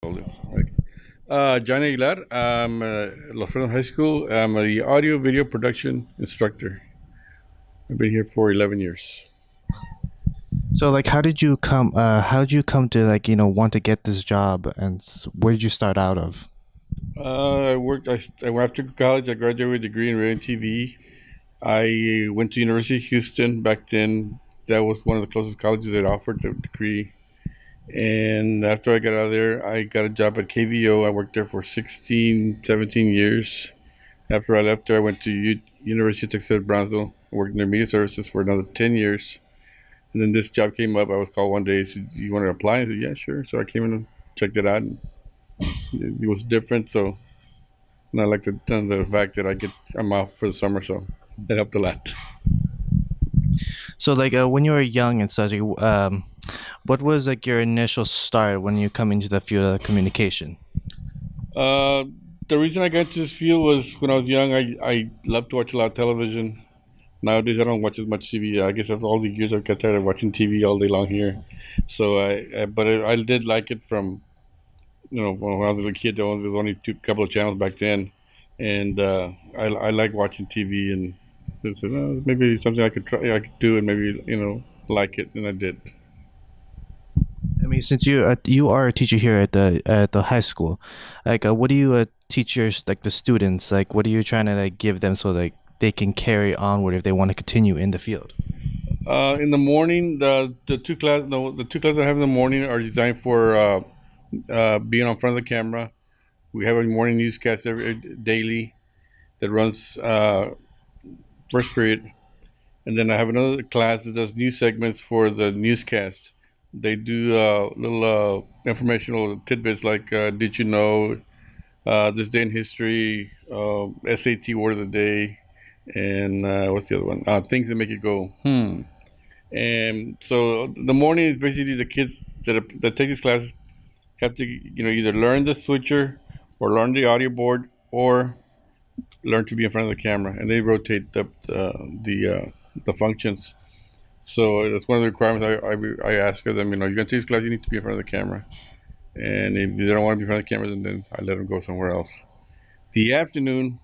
Okay. John Aguilar. I'm Los Fresnos High School. I'm the audio video production instructor. I've been here for 11 years. So, like, how did you come? How did you come to want to get this job, and where did you start out of? I worked. After college, I graduated with a degree in radio and TV. I went to University of Houston back then. That was one of the closest colleges that offered the degree. And after I got out of there, I got a job at KVO. I worked there for 16, 17 years. After I left there, I went to University of Texas at Brownsville. I worked in their media services for another 10 years. And then this job came up. I was called one day. Said, "You want to apply?" I said, "Yeah, sure." So I came in and checked it out. And it was different. So, and I like the fact that I'm off for the summer. So that helped a lot. So, when you were young and such, what was like your initial start when you come into the field of communication? Uh, the reason I got into this field was when I was young. I loved to watch a lot of television. Nowadays, I don't watch as much TV. I guess after all the years, I've got tired of watching TV all day long here. So I did like it from when I was a kid. There was only couple of channels back then, and I like watching TV. And I said, maybe something I could try, I could do, and maybe like it, and I did. I mean, since you are a teacher here at the high school, what do you teach the students? Like, what are you trying to give them so they can carry onward if they want to continue in the field? In the morning, the two class no, the two classes I have in the morning are designed for being on front of the camera. We have a morning newscast daily that runs first period, and then I have another class that does news segments for the newscast. They do little informational tidbits like "Did you know?" This day in history, SAT word of the day, and what's the other one? Things that make you go hmm. And so the morning is basically the kids that take this class have to either learn the switcher or learn the audio board or learn to be in front of the camera, and they rotate the functions. So that's one of the requirements I ask of them. You're going to take this class, you need to be in front of the camera. And if they don't want to be in front of the camera, then I let them go somewhere else. The afternoon,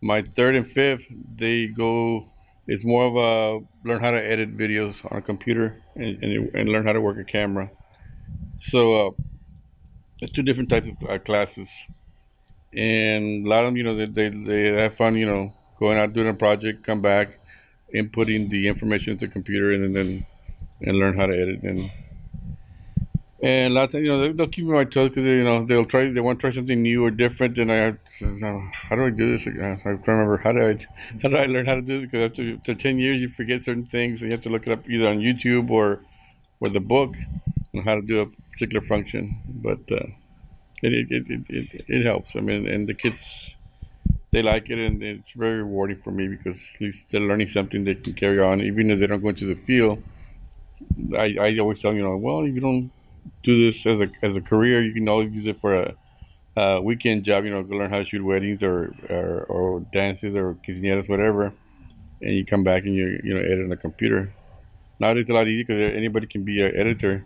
my third and fifth, they go. It's more of a learn how to edit videos on a computer and learn how to work a camera. So it's two different types of classes, and a lot of them, they have fun, going out doing a project, come back, inputting the information into the computer, and learn how to edit. And a lot of times, they'll keep me on my toes because they want to try something new or different. And how do I do this? I'm trying to remember how do I learn how to do this? Because after 10 years, you forget certain things, and you have to look it up either on YouTube or the book on how to do a particular function. But it helps. I mean, and the kids, they like it, and it's very rewarding for me because at least they're learning something they can carry on, even if they don't go into the field. I always tell them, well, if you don't do this as a career, you can always use it for a weekend job. Go learn how to shoot weddings or dances or quinceañeras, whatever, and you come back and you edit on a computer. Nowadays it's a lot easier because anybody can be an editor.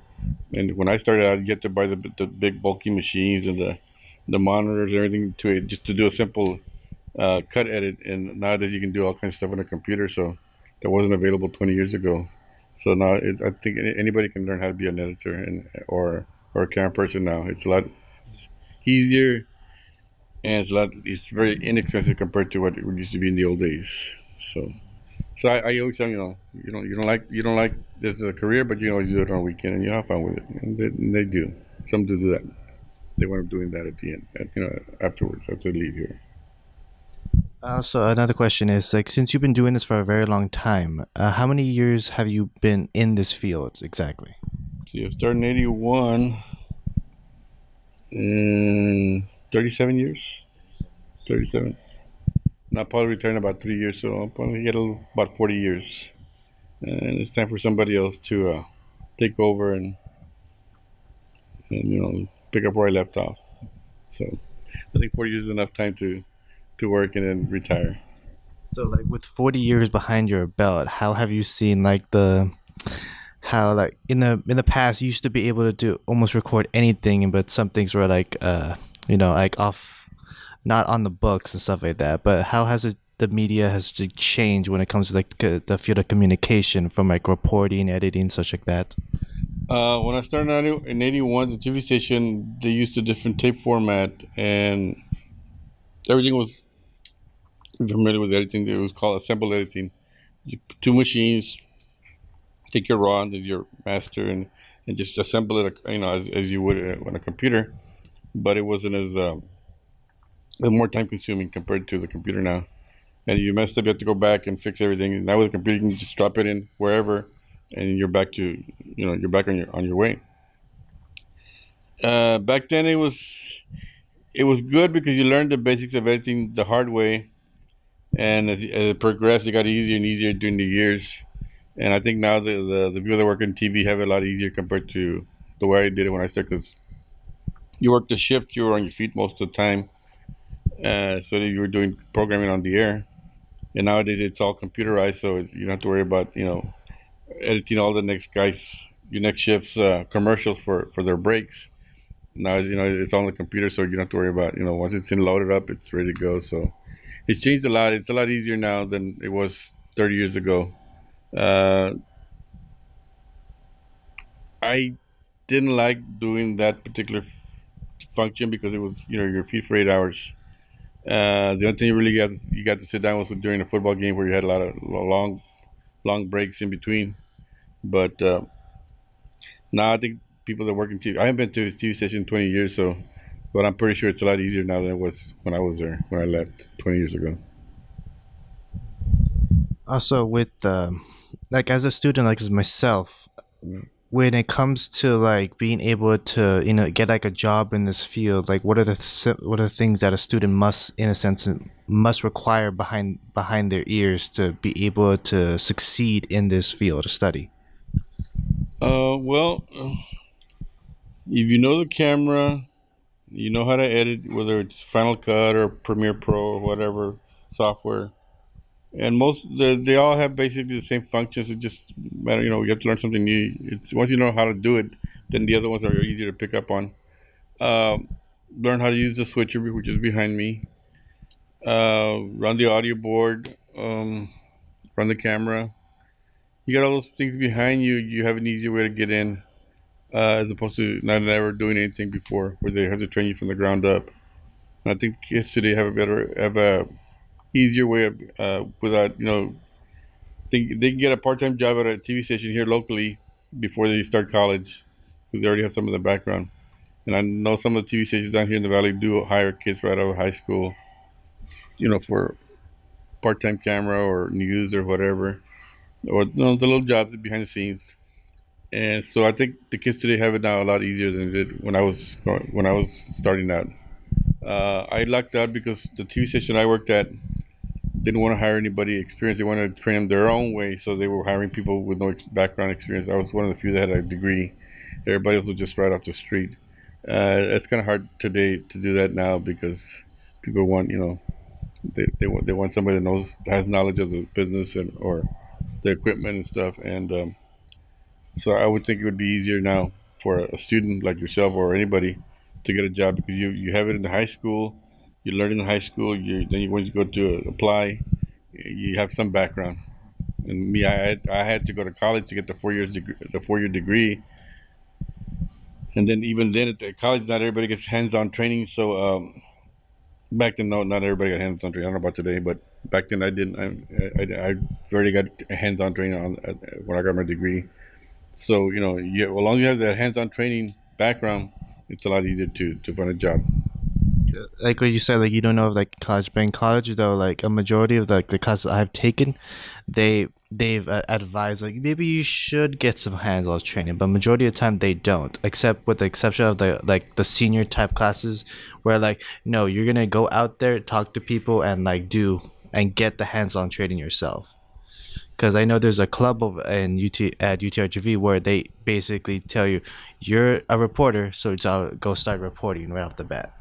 And when I started out, you had to buy the big bulky machines and the monitors and everything just to do a simple cut edit. And nowadays you can do all kinds of stuff on a computer. So that wasn't available 20 years ago. So now I think anybody can learn how to be an editor or a camera person now. It's a lot easier, and it's very inexpensive compared to what it used to be in the old days. So I always tell them, you don't like this as a career, but you do it on a weekend and you have fun with it, and they do. Some do that. They wind up doing that at the end, afterwards after they leave here. So another question is since you've been doing this for a very long time, how many years have you been in this field exactly? See, I started in '81, and 37 years. 37. And I'll probably retire in about 3 years, so I'll probably get about 40 years. And it's time for somebody else to take over and pick up where I left off. So I think 40 years is enough time to work and then retire. So with 40 years behind your belt, how have you seen how like in the past you used to be able to do almost record anything, but some things were like like off, not on the books and stuff like that. But how has the media has changed when it comes to like the field of communication from like reporting, editing, such like that? When I started out in '81, the TV station they used a different tape format, and everything was if you're familiar with editing. It was called assemble editing. You put two machines, take your raw and your master, and just assemble it, as you would on a computer. But it wasn't it was more time consuming compared to the computer now. And you messed up, you have to go back and fix everything. Now with a computer, you can just drop it in wherever, and you're back to you're back on your way. Back then it was good because you learned the basics of editing the hard way, and as it progressed, it got easier and easier during the years. And I think now the people that work in TV have it a lot easier compared to the way I did it when I started. Because you worked the shift, you were on your feet most of the time, especially if you were doing programming on the air. And nowadays it's all computerized, so you don't have to worry about editing all the next guys, your next shift's commercials for their breaks. Now it's on the computer, so you don't have to worry about once it's in loaded up, it's ready to go. So it's changed a lot. It's a lot easier now than it was 30 years ago. Uh, I didn't like doing that particular function because it was your feet for 8 hours. The only thing you got to sit down was during a football game where you had a lot of long breaks in between. But now I think people that work in TV. I haven't been to a TV station in 20 years, so but I'm pretty sure it's a lot easier now than it was when I was there when I left 20 years ago. Also, with like as a student, like as myself, when it comes to like being able to get like a job in this field, like what are what are the things that a student must, in a sense, must require behind their ears to be able to succeed in this field of study? Well, if you know the camera, you know how to edit, whether it's Final Cut or Premiere Pro or whatever software. And they all have basically the same functions. It just matter, you have to learn something new. It's once you know how to do it, then the other ones are easier to pick up on. Um, Learn how to use the switcher, which is behind me. Run the audio board. Run the camera. You got all those things behind you. You have an easier way to get in, as opposed to not ever doing anything before, where they have to train you from the ground up. And I think kids today have a easier way of without they can get a part-time job at a TV station here locally before they start college because they already have some of the background. And I know some of the TV stations down here in the valley do hire kids right out of high school, for part-time camera or news or whatever, or the little jobs behind the scenes. And so I think the kids today have it now a lot easier than it did when I was starting out. I lucked out because the TV station I worked at didn't want to hire anybody experienced. They wanted to train them their own way, so they were hiring people with no background experience. I was one of the few that had a degree. Everybody else was just right off the street. It's kind of hard today to do that now because people want, they want somebody that has knowledge of the business and or the equipment and stuff. And so I would think it would be easier now for a student like yourself or anybody to get a job because you have it in the high school, you learn in high school, when you go to apply, you have some background. And me, I had to go to college to get the 4 year degree, and then even then at the college, not everybody gets hands on training. So back then, no, not everybody got hands on training. I don't know about today, but back then I didn't. I already got hands on training when I got my degree. So as long as you have that hands on training background, it's a lot easier to find a job. Like what you said, like you don't know if like college, but in college though, like a majority of like the classes I've taken, they've advised like maybe you should get some hands-on training, but majority of the time they don't, except with the exception of the like the senior type classes where like no, you're gonna go out there, talk to people, and like do and get the hands-on training yourself. Because I know there's a club of in UT at UTRGV where they basically tell you you're a reporter, so go start reporting right off the bat.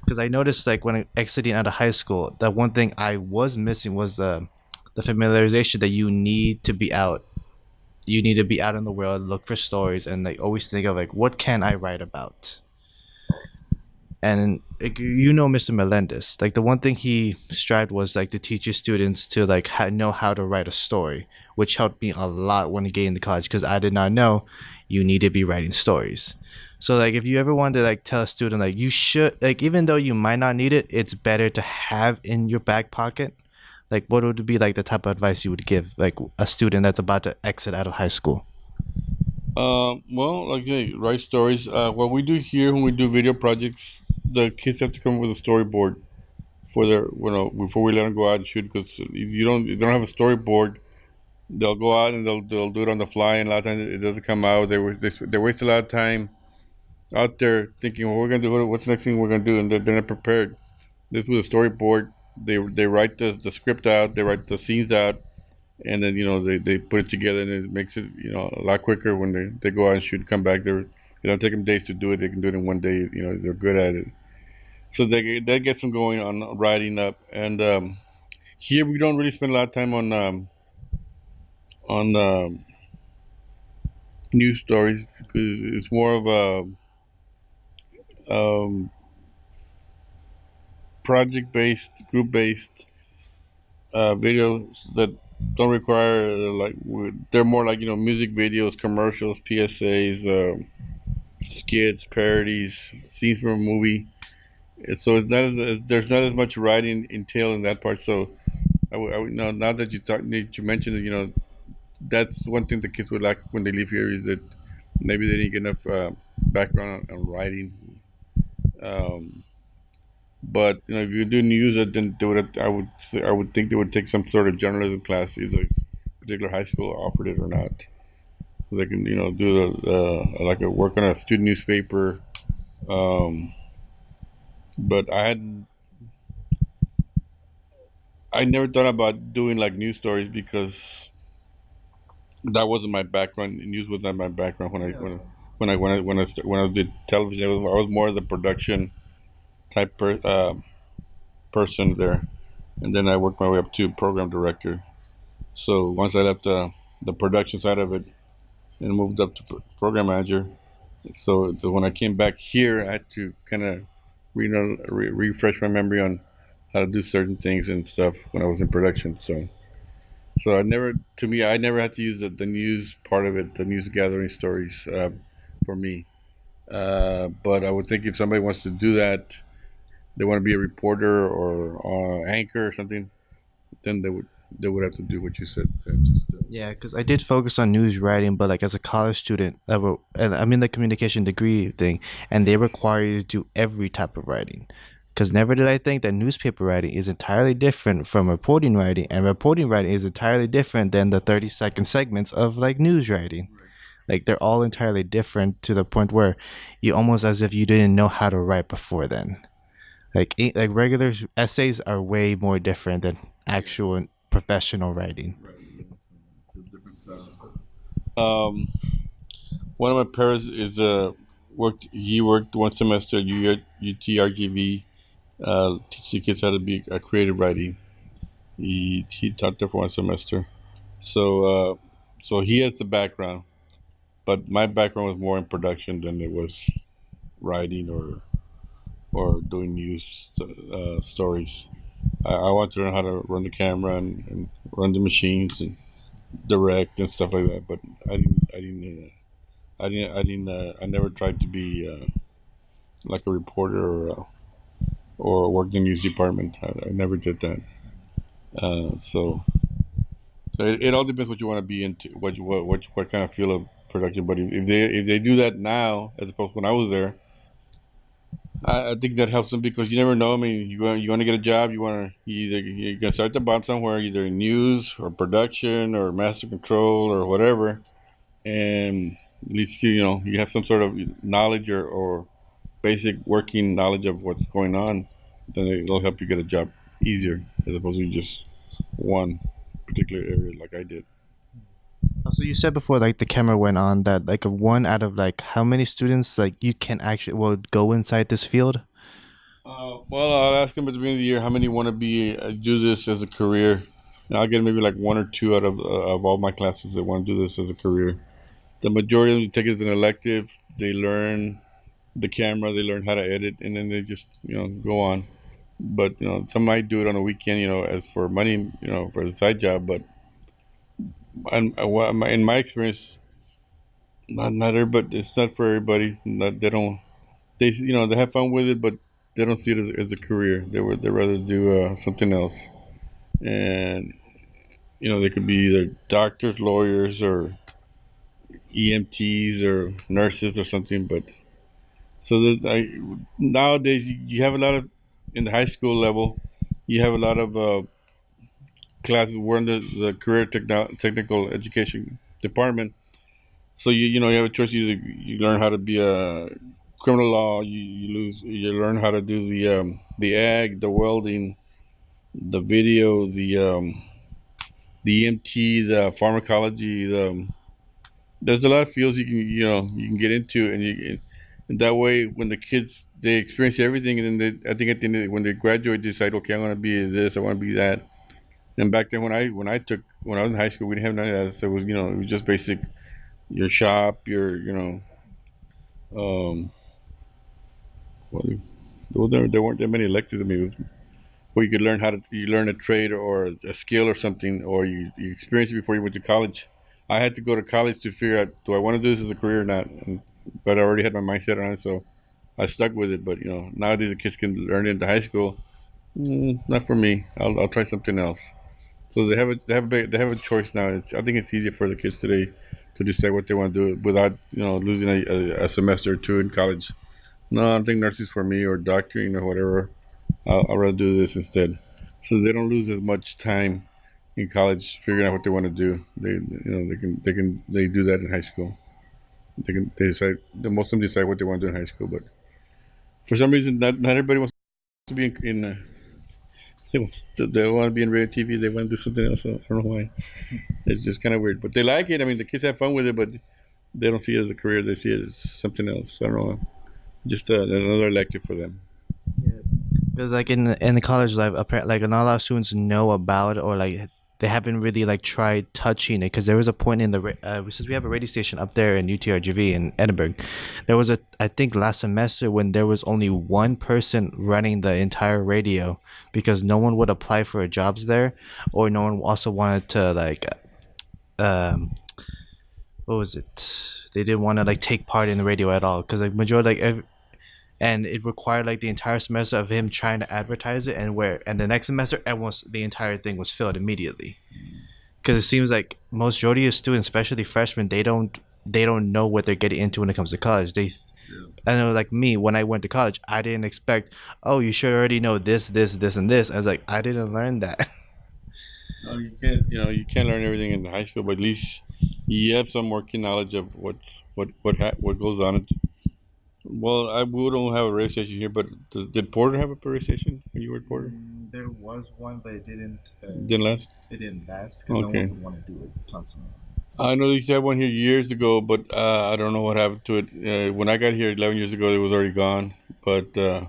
Because I noticed like when exiting out of high school, that one thing I was missing was the familiarization that you need to be out you need to be out in the world, look for stories, and like always think of like what can I write about. And like, Mr. Melendez, like the one thing he strived was like to teach his students to like know how to write a story, which helped me a lot when I get into college because I did not know you need to be writing stories. So like if you ever want to like tell a student like you should like even though you might not need it, it's better to have in your back pocket. Like what would be like the type of advice you would give like a student that's about to exit out of high school? Well, like write stories. What we do here when we do video projects, the kids have to come up with a storyboard for their, before we let them go out and shoot. Because if they don't have a storyboard, they'll go out and they'll do it on the fly, and a lot of times it doesn't come out. They waste a lot of time out there thinking, well, we're gonna do what's the next thing we're gonna do, and they're not prepared. This with a storyboard, they write the script out, they write the scenes out, and then they put it together, and it makes it a lot quicker when they go out and shoot, come back. It don't take them days to do it. They can do it in one day. They're good at it. So that gets them going on writing up. And here we don't really spend a lot of time on news stories because it's more of a project based, group based videos that don't require they're more like music videos, commercials, PSAs, skits, parodies, scenes from a movie. So it's not there's not as much writing entailed in that part. So I would know now that you mentioned it, that's one thing the kids would like when they leave here is that maybe they didn't get enough background on writing. Um, but if you do news, then they would I would think they would take some sort of journalism class, either like particular high school offered it or not. So they can do like a work on a student newspaper. Um, but I never thought about doing like news stories because that wasn't my background. News was not my background when I did television. I was more the production type person there, and then I worked my way up to program director. So once I left the production side of it and moved up to program manager, so when I came back here, I had to kind of refresh my memory on how to do certain things and stuff when I was in production. So I never had to use the news part of it, the news gathering stories for me. But I would think if somebody wants to do that, they want to be a reporter or anchor or something, then they would have to do what you said. Yeah, because I did focus on news writing, but like as a college student, and I'm in the communication degree thing, and they require you to do every type of writing. Because never did I think that newspaper writing is entirely different from reporting writing, and reporting writing is entirely different than the 30-second segments of like news writing. Like they're all entirely different to the point where you almost as if you didn't know how to write before then. Like regular essays are way more different than actual professional writing. Um, One of my parents is worked. He worked one semester at UTRGV, teaching kids how to be a creative writing. He taught there for one semester. So he has the background, but my background was more in production than it was writing or doing news stories. I want to learn how to run the camera and run the machines and direct and stuff like that. But I never tried to be like a reporter or work in the news department. I never did that. So it all depends what you want to be into, what kind of field of production. But if they do that now as opposed to when I was there, I think that helps them because you never know. I mean, you want to get a job. You can start the bottom somewhere, either in news or production or master control or whatever, and at least you have some sort of knowledge or basic working knowledge of what's going on. Then it'll help you get a job easier as opposed to just one particular area like I did. So you said before, like the camera went on that like a one out of like how many students like you can actually would go inside this field? Well, I'll ask them at the beginning of the year how many want to do this as a career. And I'll get maybe like one or two out of all my classes that want to do this as a career. The majority of them take it as an elective. They learn the camera, they learn how to edit, and then they just go on. But some might do it on a weekend, as for money, for the side job. But in my experience, not everybody. It's not for everybody. Not, they don't. They have fun with it, but they don't see it as a career. They rather do something else. And they could be either doctors, lawyers, or EMTs or nurses or something. But so nowadays you have a lot of in the high school level. You have a lot of classes. We're in the career technical education department. So you have a choice. You learn how to be a criminal law. You learn how to do the ag, the welding, the video, the EMT, the pharmacology. There's a lot of fields you can get into, and that way when the kids they experience everything, and then I think at the end when they graduate, they decide, okay, I want to be this, I want to be that. And back then when I was in high school, we didn't have none of that. So it was just basic your shop, your what, there weren't that many electives. I mean, where you could learn you learn a trade or a skill or something, or you experience it before you went to college. I had to go to college to figure out, do I want to do this as a career or not? But I already had my mindset on it, so I stuck with it. But nowadays the kids can learn it into high school. Not for me. I'll try something else. So they have a choice now. I think it's easier for the kids today to decide what they want to do without losing a semester or two in college. No, I don't think nursing's for me or doctoring or whatever. I'll rather do this instead, so they don't lose as much time in college figuring out what they want to do. They do that in high school. They decide. Most of them decide what they want to do in high school, but for some reason, not everybody wants to be in they want to be in radio TV. They want to do something else. So I don't know why. It's just kind of weird, but they like it. I mean, the kids have fun with it, but they don't see it as a career. They see it as something else. I don't know. Just another elective for them. Because like in the college life, apparently, like not a lot of students know about, or like they haven't really like tried touching it. Because there was a point in since we have a radio station up there in UTRGV in Edinburgh, there was a I think last semester when there was only one person running the entire radio because no one would apply for jobs there, or no one also wanted to like um what was it? They didn't want to like take part in the radio at all because like majority and it required like the entire semester of him trying to advertise it, and the next semester the entire thing was filled immediately because it seems like majority of students, especially freshmen, they don't know what they're getting into when it comes to college. I know, like me, when I went to college, I didn't expect, oh, you should already know this and this. I was like, I didn't learn that. No, you can't. You can't learn everything in high school, but at least you have some working knowledge of what goes on. Well, we don't have a radio station here, but did Porter have a radio station when you were at Porter? There was one, but it didn't. Didn't last. It didn't last because no Okay. one would want to do it constantly. I know they used to have one here years ago, but I don't know what happened to it. When I got here 11 years ago, it was already gone. But if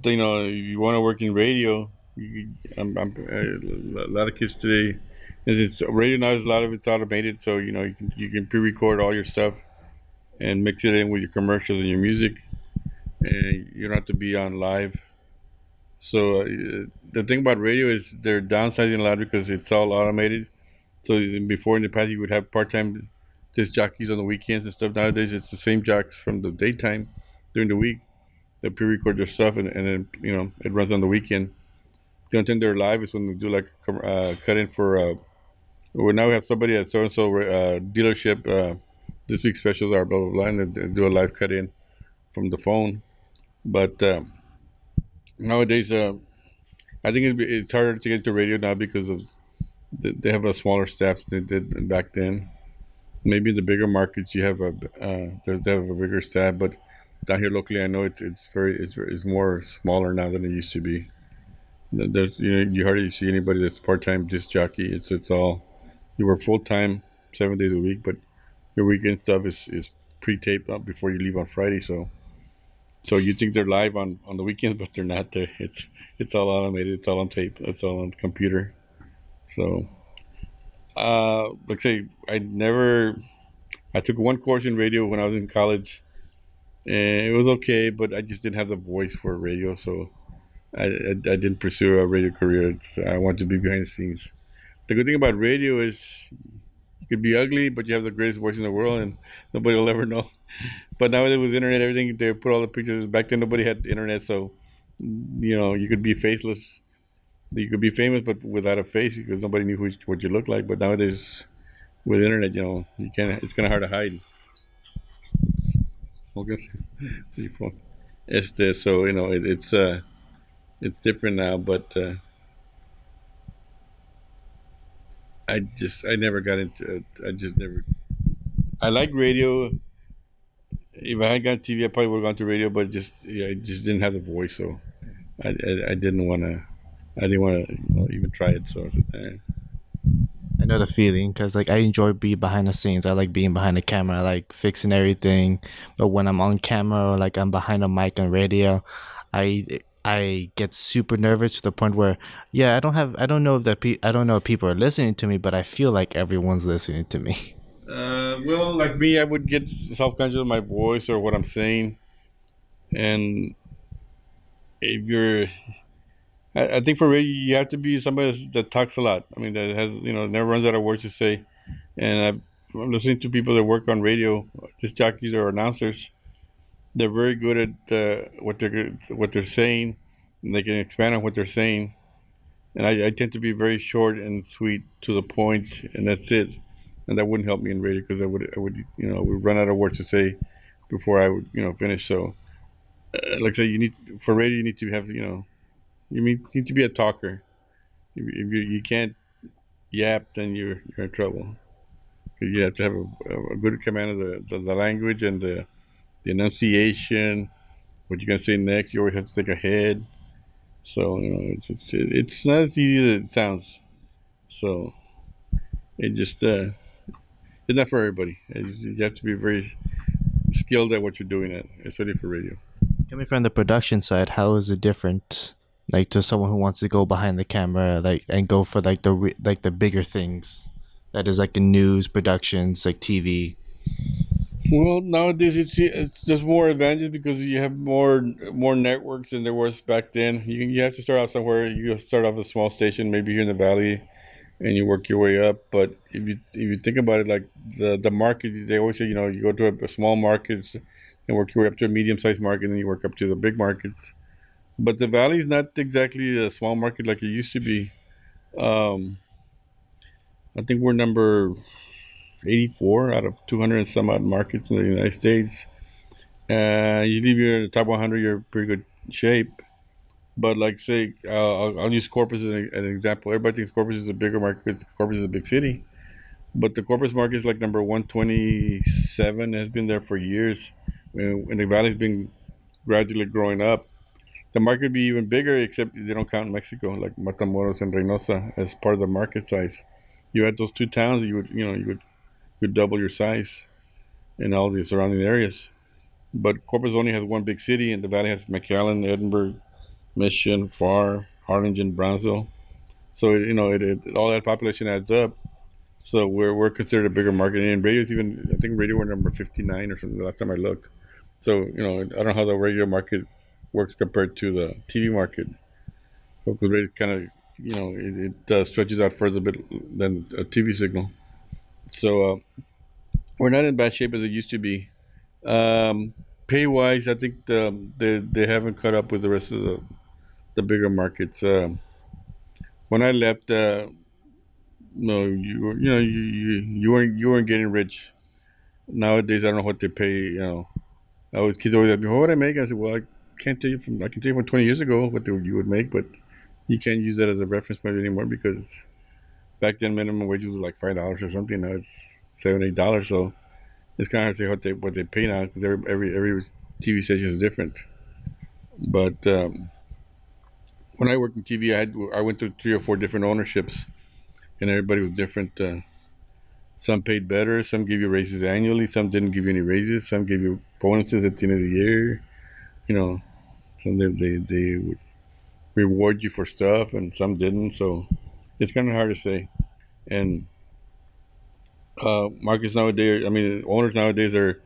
you want to work in radio, a lot of kids today, is it's radio now. A lot of it's automated, so you can pre-record all your stuff and mix it in with your commercials and your music, and you don't have to be on live. So the thing about radio is they're downsizing a lot because it's all automated. So before in the past you would have part-time disc jockeys on the weekends and stuff. Nowadays it's the same jocks from the daytime during the week. They pre-record their stuff and then it runs on the weekend. The only time they're live is when they do like cut in for. Well, now we have somebody at so and so dealership. This week's specials are blah blah blah, and they do a live cut in from the phone. But nowadays, I think it's harder to get into radio now because of they have a smaller staff than they did back then. Maybe in the bigger markets you have they have a bigger staff, but down here locally, I know it's more smaller now than it used to be. There's you hardly see anybody that's part time disc jockey. It's all you work full time 7 days a week, but your weekend stuff is pre taped up before you leave on Friday. So So you think they're live on the weekends, but they're not. There, it's all automated. It's all on tape. It's all on the computer. So, like I say, I took one course in radio when I was in college, and it was okay, but I just didn't have the voice for radio, so I didn't pursue a radio career. I wanted to be behind the scenes. The good thing about radio is you could be ugly, but you have the greatest voice in the world, and nobody will ever know. But nowadays with internet, everything they put all the pictures. Back then, nobody had internet, so you could be faceless. You could be famous, but without a face, because nobody knew what you looked like. But nowadays, with internet, you can't. It's kind of hard to hide. Okay, so it's different now. But I never got into it. I just never. I like radio. If I had gone TV, I probably would have gone to radio, but just yeah, I just didn't have the voice, so I didn't want to. I didn't want to even try it. So I said, I know the feeling because like I enjoy being behind the scenes. I like being behind the camera. I like fixing everything. But when I'm on camera or like I'm behind a mic on radio, I I get super nervous to the point where yeah I don't know that I don't know if people are listening to me, but I feel like everyone's listening to me. well, like me, I would get self-conscious of my voice or what I'm saying, and if you're, I think for radio, you have to be somebody that talks a lot. I mean, that has never runs out of words to say, and I'm listening to people that work on radio, just jockeys or announcers. They're very good at what they're saying, and they can expand on what they're saying. And I tend to be very short and sweet to the point, and that's it. And that wouldn't help me in radio because I would run out of words to say before I would finish. So, like I say, for radio you need to have you need to be a talker. If you can't yap, then you're in trouble. You have to have a good command of the language and the enunciation. What you're gonna say next, you always have to think ahead. So it's not as easy as it sounds. So it just it's not for everybody. You have to be very skilled at what you're doing at, especially for radio. Coming from the production side, how is it different? Like to someone who wants to go behind the camera, like and go for like like the bigger things, that is like the news productions, like TV. Well, nowadays it's just more advantages because you have more networks than there was back then. You have to start out somewhere. You start off a small station, maybe here in the valley, and you work your way up. But if you think about it, like the market, they always say you go to a small markets and work your way up to a medium sized market, and then you work up to the big markets. But the valley is not exactly a small market like it used to be. Um, I think we're number 84 out of 200 and some odd markets in the United States. Usually, if you're in the top 100, you're in pretty good shape. But like say, I'll use Corpus as an example. Everybody thinks Corpus is a bigger market because Corpus is a big city. But the Corpus market is like number 127. Has been there for years, and the valley's been gradually growing up. The market would be even bigger, except they don't count Mexico, like Matamoros and Reynosa, as part of the market size. You add those two towns, you would double your size in all the surrounding areas. But Corpus only has one big city, and the valley has McAllen, Edinburgh, Mission, Far, Harlingen, Brownsville. So all that population adds up. So we're considered a bigger market. And radio's even I think radio were number 59 or something the last time I looked. So I don't know how the radio market works compared to the TV market. Because radio kind of it stretches out further bit than a TV signal. So we're not in bad shape as it used to be. Pay wise, I think they haven't caught up with the rest of the bigger markets. When I left, no, you weren't getting rich. Nowadays, I don't know what they pay. I always kids always ask me, "What would I make?" I said, "Well, I can tell you from 20 years ago what you would make, but you can't use that as a reference point anymore because back then minimum wage was like $5 or something. Now it's $7, $8. So it's kind of hard to say what they pay now because every TV station is different. But when I worked in TV, I went through 3 or 4 different ownerships, and everybody was different. Some paid better, some gave you raises annually, some didn't give you any raises, some gave you bonuses at the end of the year. You know, some they would reward you for stuff, and some didn't. So it's kind of hard to say. And markets nowadays, I mean, owners nowadays are,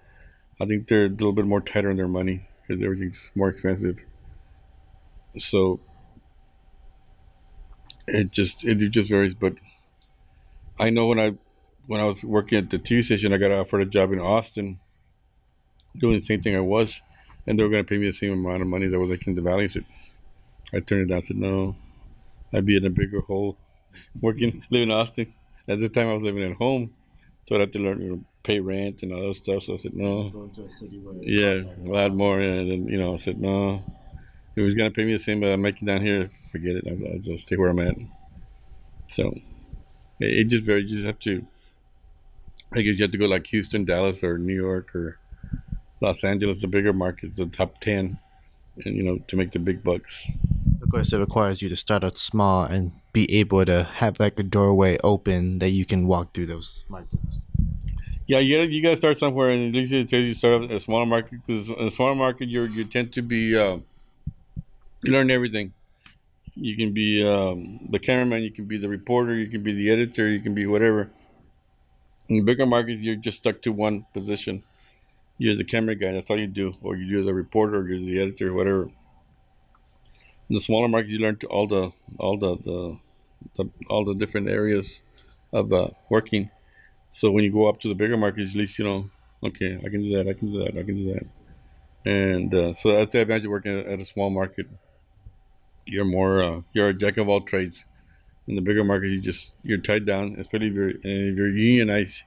I think they're a little bit more tighter on their money because everything's more expensive. So it just varies. But I know when I was working at the TV station, I got offered a job in Austin doing the same thing I was, and they were going to pay me the same amount of money that I was making in the valley. I turned it down. I said no, I'd be in a bigger hole working living in Austin. At the time, I was living at home, so I'd have to learn, pay rent and all that stuff. So I said no. Going to a city where it Yeah, costs a lot more. And then I said no. If it was gonna pay me the same that I'm making down here, forget it. I'll just stay where I'm at. So it just varies. You just have to. I guess you have to go like Houston, Dallas, or New York, or Los Angeles, the bigger markets, the top 10, and to make the big bucks. Of course, it requires you to start out small and be able to have like a doorway open that you can walk through those markets. Yeah, you gotta start somewhere, and at least it tells you start at a smaller market because in a smaller market you tend to be you learn everything. You can be the cameraman, you can be the reporter, you can be the editor, you can be whatever. In the bigger markets, you're just stuck to one position. You're the camera guy. That's all you do, or you're the reporter, or you're the editor, whatever. In the smaller markets, you learn to all the different areas of working. So when you go up to the bigger markets, at least okay, I can do that, I can do that, I can do that. And so that's the advantage of working at a small market. You're a jack of all trades. In the bigger market, you're tied down, especially if you're unionized.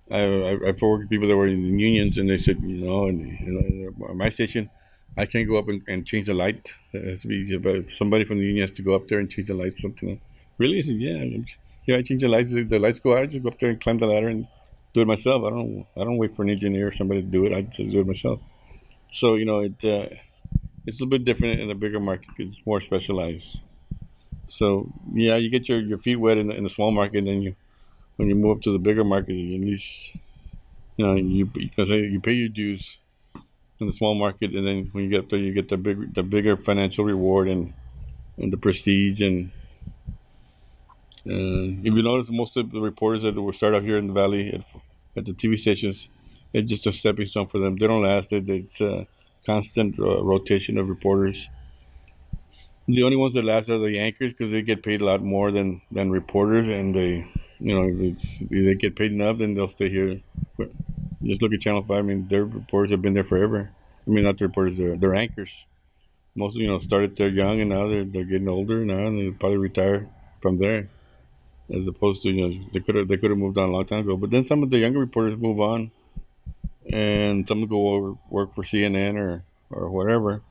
I've worked with people that were in unions, and they said, at my station, I can't go up and change the light. It has to be but somebody from the union has to go up there and change the lights. Something. Really? I said, yeah. Yeah, I change the lights. The lights go out. I just go up there and climb the ladder and do it myself. I don't wait for an engineer or somebody to do it. I just do it myself. So it's a little bit different in a bigger market because it's more specialized. So yeah, you get your feet wet in the small market, and then when you move up to the bigger market, you at least you because you pay your dues in the small market, and then when you get up there, you get the bigger financial reward and the prestige. And if you notice, most of the reporters that will start out here in the valley at the TV stations, it's just a stepping stone for them. They don't last. It's a constant rotation of reporters. The only ones that last are the anchors because they get paid a lot more than reporters, and if they get paid enough, then they'll stay here. But just look at Channel 5. I mean, their reporters have been there forever. I mean, not the reporters, they're anchors. Most started there young, and now they're getting older now, and they probably retire from there. As opposed to they could have moved on a long time ago. But then some of the younger reporters move on, and some will go over work for CNN or whatever,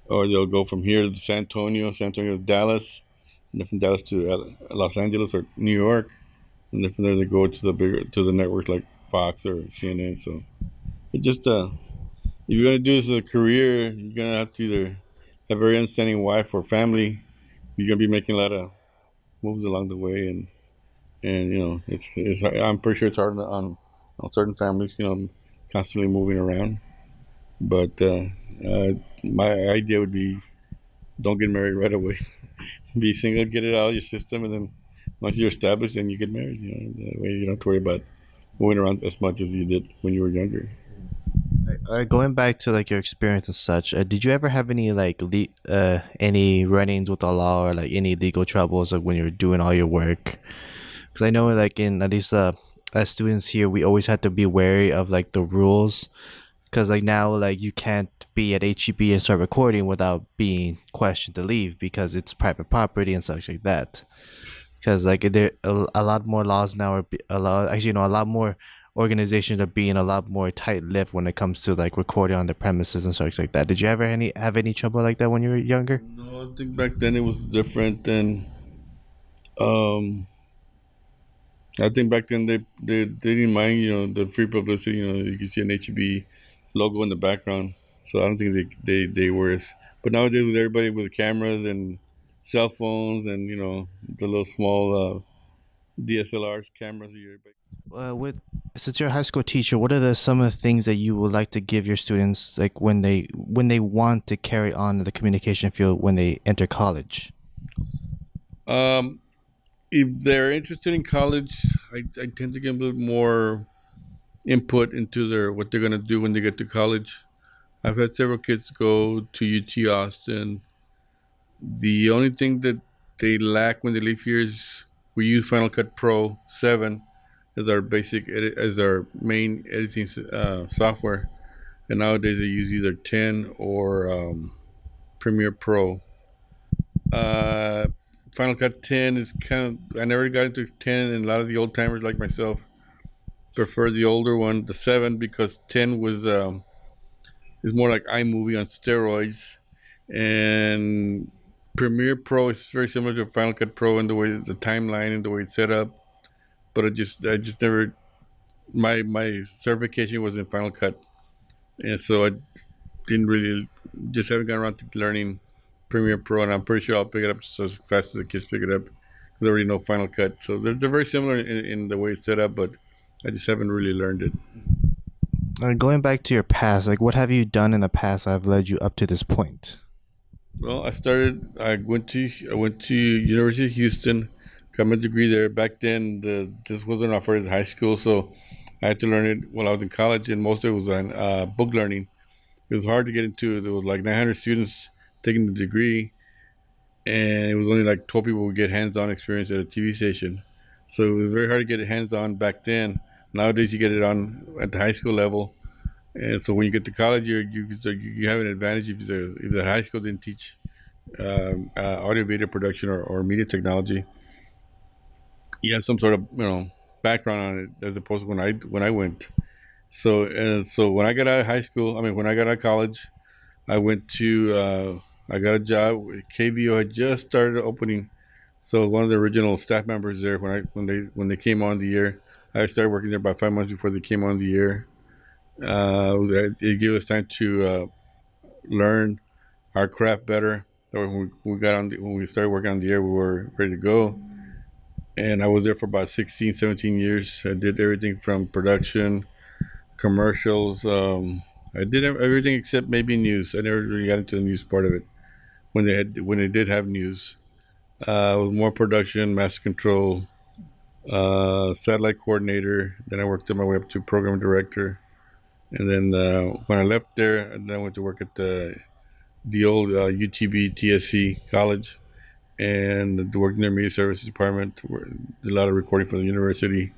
or they'll go from here to San Antonio to Dallas, and then from Dallas to Los Angeles or New York, and then from there they go to the networks like Fox or CNN. So it just if you're gonna do this as a career, you're gonna have to either have a very understanding wife or family. You're gonna be making a lot of moves along the way, and it's I'm pretty sure it's hard on certain families, constantly moving around. But my idea would be don't get married right away. Be single, get it out of your system, and then once you're established, then you get married. That way you don't have to worry about moving around as much as you did when you were younger. Going back to like your experience and such, did you ever have any like any run-ins with the law or like any legal troubles like when you're doing all your work? Because I know like in at least as students here, we always had to be wary of like the rules. Because like now like you can't be at HEB and start recording without being questioned to leave because it's private property and such like that. Because like there a lot more laws now are a lot actually a lot more organizations are being a lot more tight-lipped when it comes to like recording on the premises and such like that. Did you ever have any trouble like that when you were younger? No, I think back then it was different. And um, I think back then they didn't mind, the free publicity. You can see an HEB logo in the background, so I don't think they were. But nowadays, with everybody with cameras and cell phones and the little small DSLRs, cameras. With since you're a high school teacher, what are some of the things that you would like to give your students, like when they want to carry on the communication field when they enter college? Um, if they're interested in college, I tend to give them a little more input into their what they're gonna do when they get to college. I've had several kids go to UT Austin. The only thing that they lack when they leave here is we use Final Cut Pro 7 as our as our main editing software, and nowadays they use either 10 or Premiere Pro. Uh, Final Cut 10 is kind of I never got into 10, and a lot of the old timers like myself prefer the older one, the 7, because 10 was is more like iMovie on steroids, and Premiere Pro is very similar to Final Cut Pro in the way the timeline and the way it's set up. But I just never my certification was in Final Cut, and so I didn't really just haven't gotten around to learning Premiere Pro, and I'm pretty sure I'll pick it up just as fast as the kids pick it up because I already know Final Cut. So they're very similar in the way it's set up, but I just haven't really learned it. Going back to your past, like what have you done in the past that have led you up to this point? Well, I went to University of Houston, got my degree there. Back then, this wasn't offered at high school, so I had to learn it while I was in college, and most of it was on book learning. It was hard to get into. There was like 900 students taking the degree, and it was only like 12 people would get hands-on experience at a TV station. So it was very hard to get it hands-on back then. Nowadays, you get it on at the high school level, and so when you get to college, you have an advantage if the high school didn't teach audio video production or media technology. You have some sort of background on it as opposed to when I went. So when I got out of high school, I mean when I got out of college, I went to I got a job. KVO had just started opening, so one of the original staff members there when they came on the air, I started working there about 5 months before they came on the air. It gave us time to learn our craft better. So when we started working on the air, we were ready to go. And I was there for about 16, 17 years. I did everything from production, commercials. I did everything except maybe news. I never really got into the news part of it when they did have news. It was more production, master control, satellite coordinator. Then I worked my way up to program director. And then when I left there, then I went to work at the old UTB TSC college and worked in their media services department. Did a lot of recording for the university.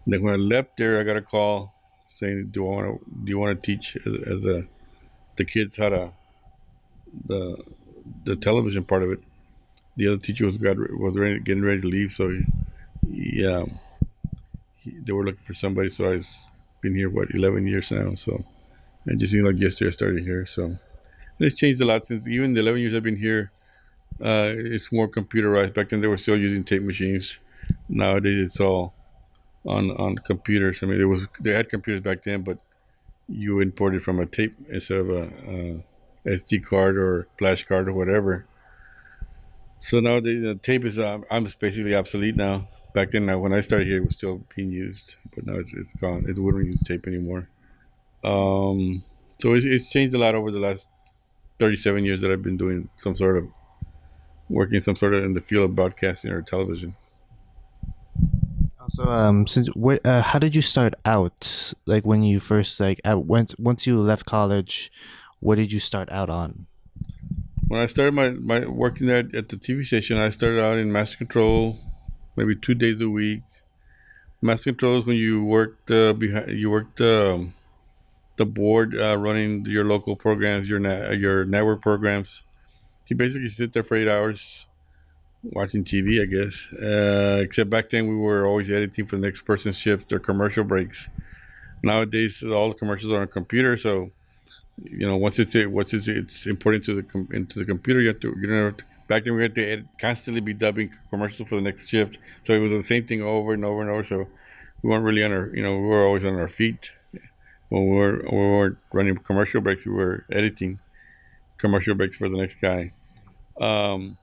And then when I left there, I got a call saying, "Do you want to teach as the kids how to the the television part of it?" The other teacher getting ready to leave, so they were looking for somebody. So I've been here 11 years now. So and just like yesterday, I started here. So and it's changed a lot since even the 11 years I've been here. It's more computerized. Back then, they were still using tape machines. Nowadays, it's all on computers. I mean, they had computers back then, but you imported from a tape instead of a SD card or flash card or whatever. So now the tape is I'm basically obsolete now. Back then, when I started here, it was still being used, but now it's gone. It wouldn't use tape anymore. So it's changed a lot over the last 37 years that I've been doing working some sort of in the field of broadcasting or television. So, how did you start out? Like when you first once you left college, what did you start out on? When I started my working at the TV station, I started out in master control, maybe 2 days a week. Master control is when you worked the board running your local programs, your network programs. You basically sit there for 8 hours watching TV, I guess. Except back then we were always editing for the next person's shift or commercial breaks. Nowadays all the commercials are on computer, so once it's imported into the computer, you don't have to. Back then we had to constantly be dubbing commercials for the next shift, so it was the same thing over and over and over. So we weren't really we were always on our feet when we were running commercial breaks. We were editing commercial breaks for the next guy. Um,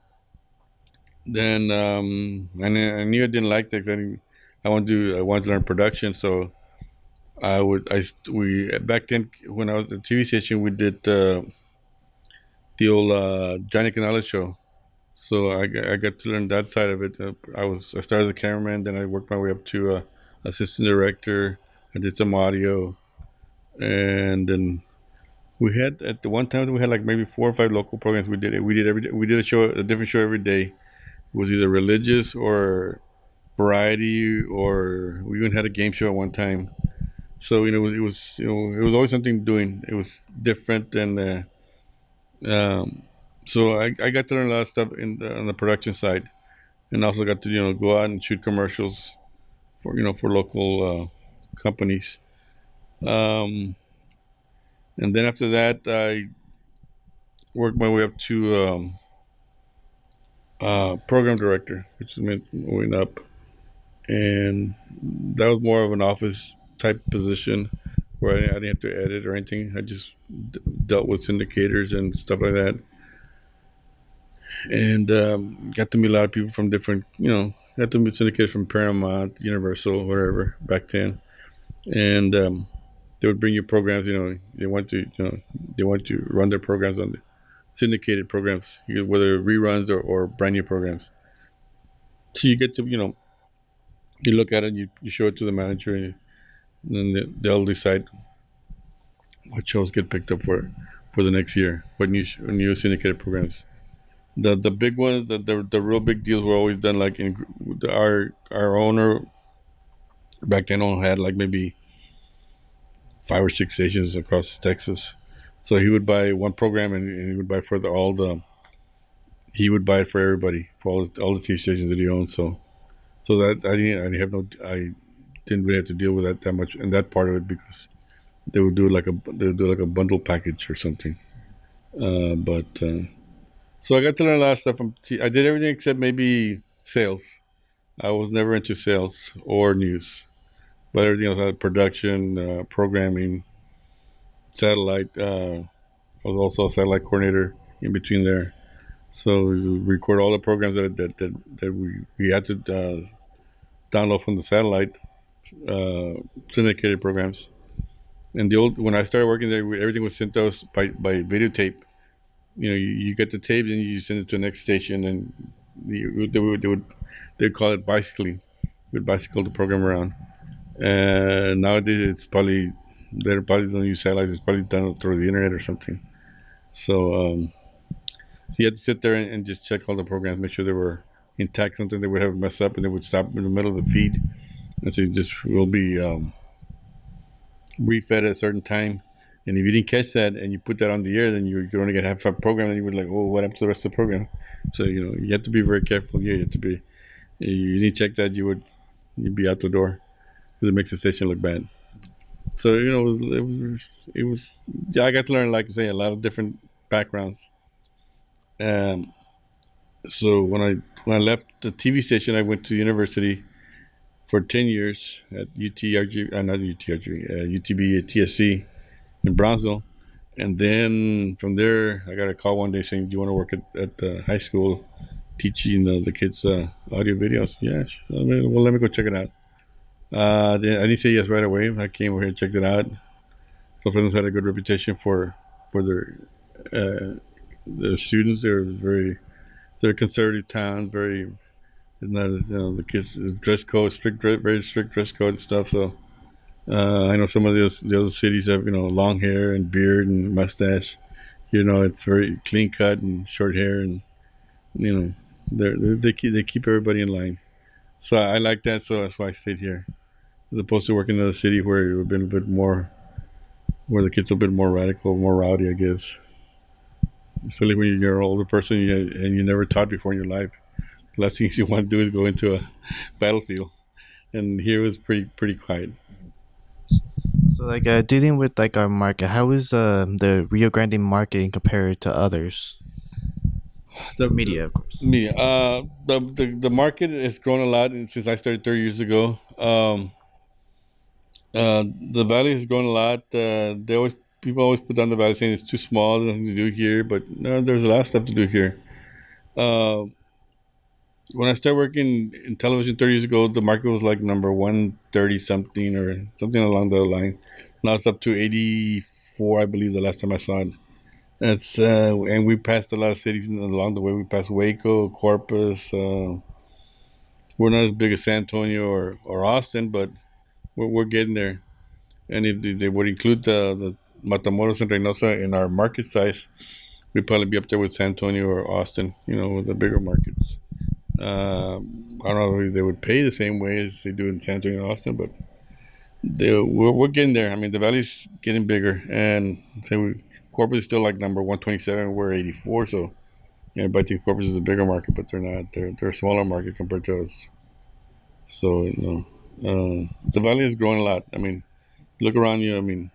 Then I knew I didn't like that. 'Cause I wanted to learn production. So we back then when I was at the TV station, we did the old Johnny Canales show. So I got to learn that side of it. I started as a cameraman, then I worked my way up to assistant director. I did some audio, and then we had at the one time we had like maybe 4 or 5 local programs. We did a different show every day. It was either religious or variety, or we even had a game show at one time. So it was always something doing. It was different, and so I got to learn a lot of stuff on the production side, and also got to go out and shoot commercials for for local companies. Um, and then after that, I worked my way up to program director, which meant moving up, and that was more of an office type position where I didn't have to edit or anything. I just dealt with syndicators and stuff like that, and got to meet a lot of people from different, got to meet syndicators from Paramount, Universal, whatever back then, and they would bring you programs. They want to run their programs on the syndicated programs, whether reruns or brand new programs. So you get to you look at it, and you show it to the manager, and then they'll decide what shows get picked up for the next year, what new syndicated programs. The big ones, the real big deals were always done like our owner back then only had like maybe 5 or 6 stations across Texas. So he would buy one program, and he would buy for all the he would buy it for everybody, for all the TV stations that he owned. So that I didn't really have to deal with that much and that part of it, because they would do like a bundle package or something. But so I got to learn a lot of stuff from I did everything except maybe sales. I was never into sales or news, but everything else, production, programming, satellite. I was also a satellite coordinator in between there. So we record all the programs that we had to download from the satellite, syndicated programs. And the old when I started working there, everything was sent to us by videotape. You get the tape and you send it to the next station, and they'd call it bicycling. We'd bicycle the program around. And nowadays it's probably they probably don't use satellites. It's probably done through the internet or something. So you had to sit there and just check all the programs, make sure they were intact. Something they would have messed up, and they would stop in the middle of the feed, and so you just will be refed at a certain time. And if you didn't catch that and you put that on the air, then you're only gonna have a program, and you would like, oh, what happened to the rest of the program? So you have to be very careful. Yeah, you have to be. You need to check that you'd be out the door because it makes the station look bad. So it was yeah. I got to learn, like I say, a lot of different backgrounds. Um, so when I left the TV station, I went to university for 10 years at UTRG, not UTRG, UTB at TSC in Brownsville. And then from there, I got a call one day saying, "Do you want to work at the high school teaching the kids audio videos?" Yeah, sure. Well, let me go check it out. I didn't say yes right away. I came over here and checked it out. Los Fresnos had a good reputation for their students. They're a conservative town. Very it's not the kids dress code very strict dress code and stuff. So I know some of the other cities have long hair and beard and mustache. It's very clean cut and short hair, and you know they keep everybody in line. So I like that. So that's why I stayed here, as opposed to working in a city where it would have been a bit more, where the kids are a bit more radical, more rowdy, I guess. Especially when you're an older person and you never taught before in your life. The last things you want to do is go into a battlefield. And here it was pretty quiet. So like dealing with like our market, how is the Rio Grande market in compared to others? So Media, of course. me, the market has grown a lot since I started 30 years ago. The valley has grown a lot. People always put down the valley saying it's too small, there's nothing to do here, but no, there's a lot of stuff to do here. Uh, When I started working in television 30 years ago, the market was like number 130 something or something along the line. Now it's up to 84, I believe, the last time I saw it. That's and we passed a lot of cities along the way. We passed Waco, Corpus. We're not as big as San Antonio or Austin, but we're getting there. And if they would include the Matamoros and Reynosa in our market size, we'd probably be up there with San Antonio or Austin. With the bigger markets. I don't know if they would pay the same way as they do in San Antonio and Austin, but we're getting there. I mean, the valley's getting bigger, and say Corpus is still like number 127. We're 84, so everybody thinks Corpus is a bigger market, but they're not. They're a smaller market compared to us. So the valley is growing a lot. I mean, look around you. I mean,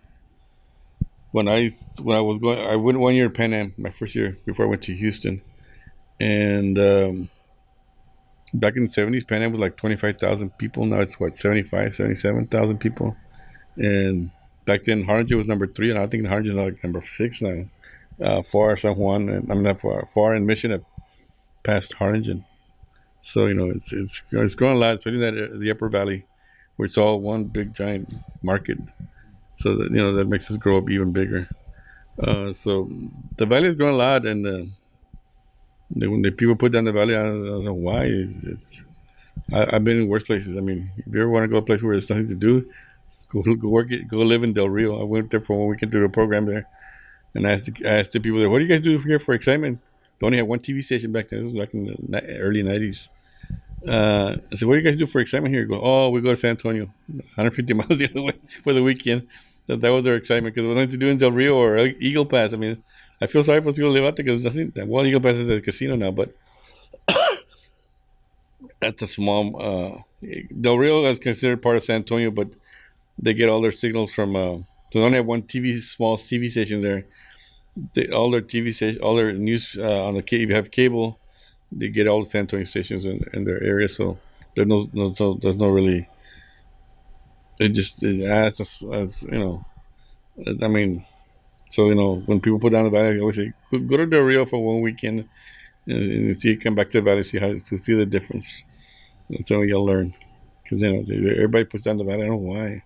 when I was going, I went 1 year to Pan Am, my first year before I went to Houston, and back in the 70s, Pan Am was like 25,000 people. Now it's what, 75, 77,000 people. And back then, Harlingen was number three, and I think Harlingen is like number six now. Far San Juan, and I'm not far and Mission have passed Harlingen. So it's growing a lot, especially that the Upper Valley, where it's all one big giant market. So that makes us grow up even bigger. So the valley is growing a lot, and when the people put down the valley, I don't know why. I've been in worse places. I mean, if you ever want to go a place where there's nothing to do, go work it, go live in Del Rio. I went there for 1 weekend to do a program there, and I asked the people there, "What do you guys do here for excitement?" They only had one TV station back then. This was back in the early '90s. I said, "What do you guys do for excitement here?" Go, "Oh, we go to San Antonio, 150 miles the other way for the weekend." That was their excitement because there was nothing to do in Del Rio or Eagle Pass. I mean, I feel sorry for people who live out there because nothing. Well, Eagle Pass is a casino now, but that's a small. Del Rio is considered part of San Antonio, but they get all their signals from. They only have one small TV station there. All their TV station, all their news on the cable. If you have cable, they get all the San Antonio stations in their area. So there's no really. It just as I mean, so when people put down the valley, I always say go to Del Rio for 1 weekend and see come back to the valley, see the difference. That's how you'll learn because everybody puts down the valley. I don't know why.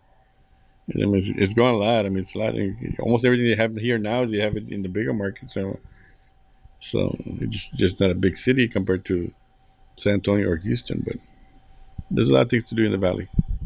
I mean, it's growing a lot. I mean, it's a lot. Almost everything they have here now, they have it in the bigger markets. So it's just not a big city compared to San Antonio or Houston. But there's a lot of things to do in the valley.